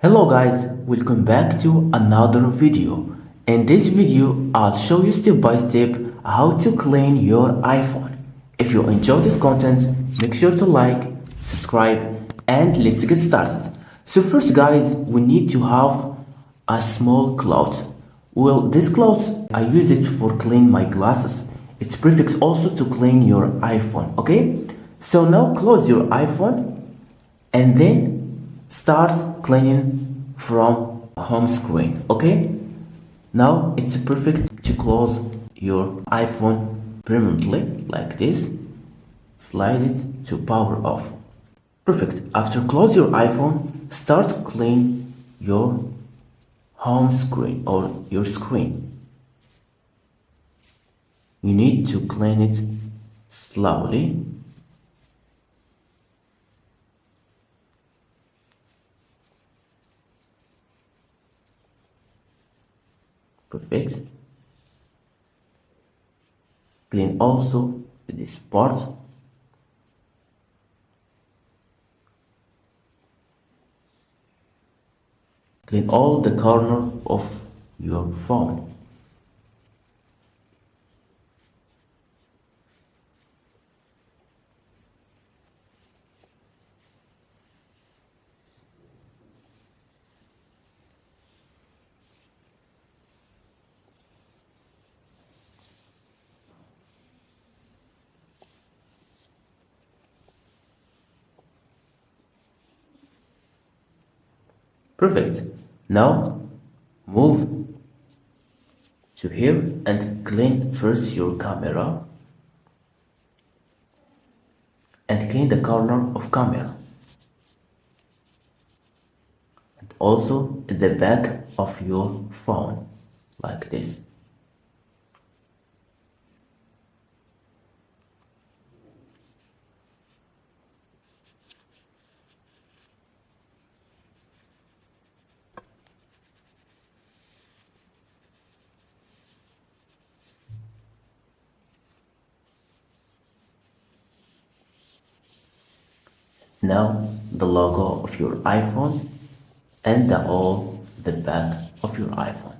Hello guys, welcome back to another video. In this video, I'll show you step by step how to clean your iPhone. If you enjoy this content, make sure to like, subscribe, and let's get started. So first guys, we need to have a small cloth. Well, this cloth, I use it for clean my glasses. It's perfect also to clean your iPhone, okay? So now close your iPhone and then start cleaning from home screen. Okay, now it's perfect to close your iPhone permanently like this. Slide it to power off. Perfect. After close your iPhone, start clean your home screen or your screen. You need to clean it slowly. Perfect. Clean also this part. Clean all the corner of your phone. Perfect. Now move to here and clean first your camera and clean the corner of camera and also the back of your phone like this. Now the logo of your iPhone and the back of your iPhone.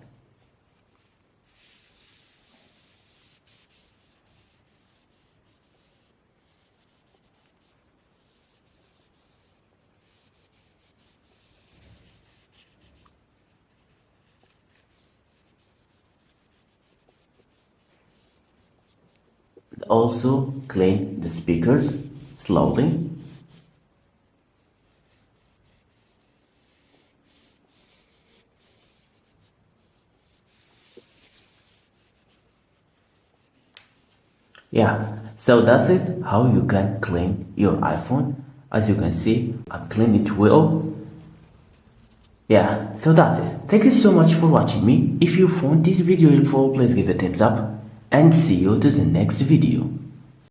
And also clean the speakers slowly. Yeah, so that's it, how you can clean your iPhone. As you can see, I'm cleaning it well. Yeah, so that's it. Thank you so much for watching me. If you found this video helpful, please give a thumbs up and see you to the next video.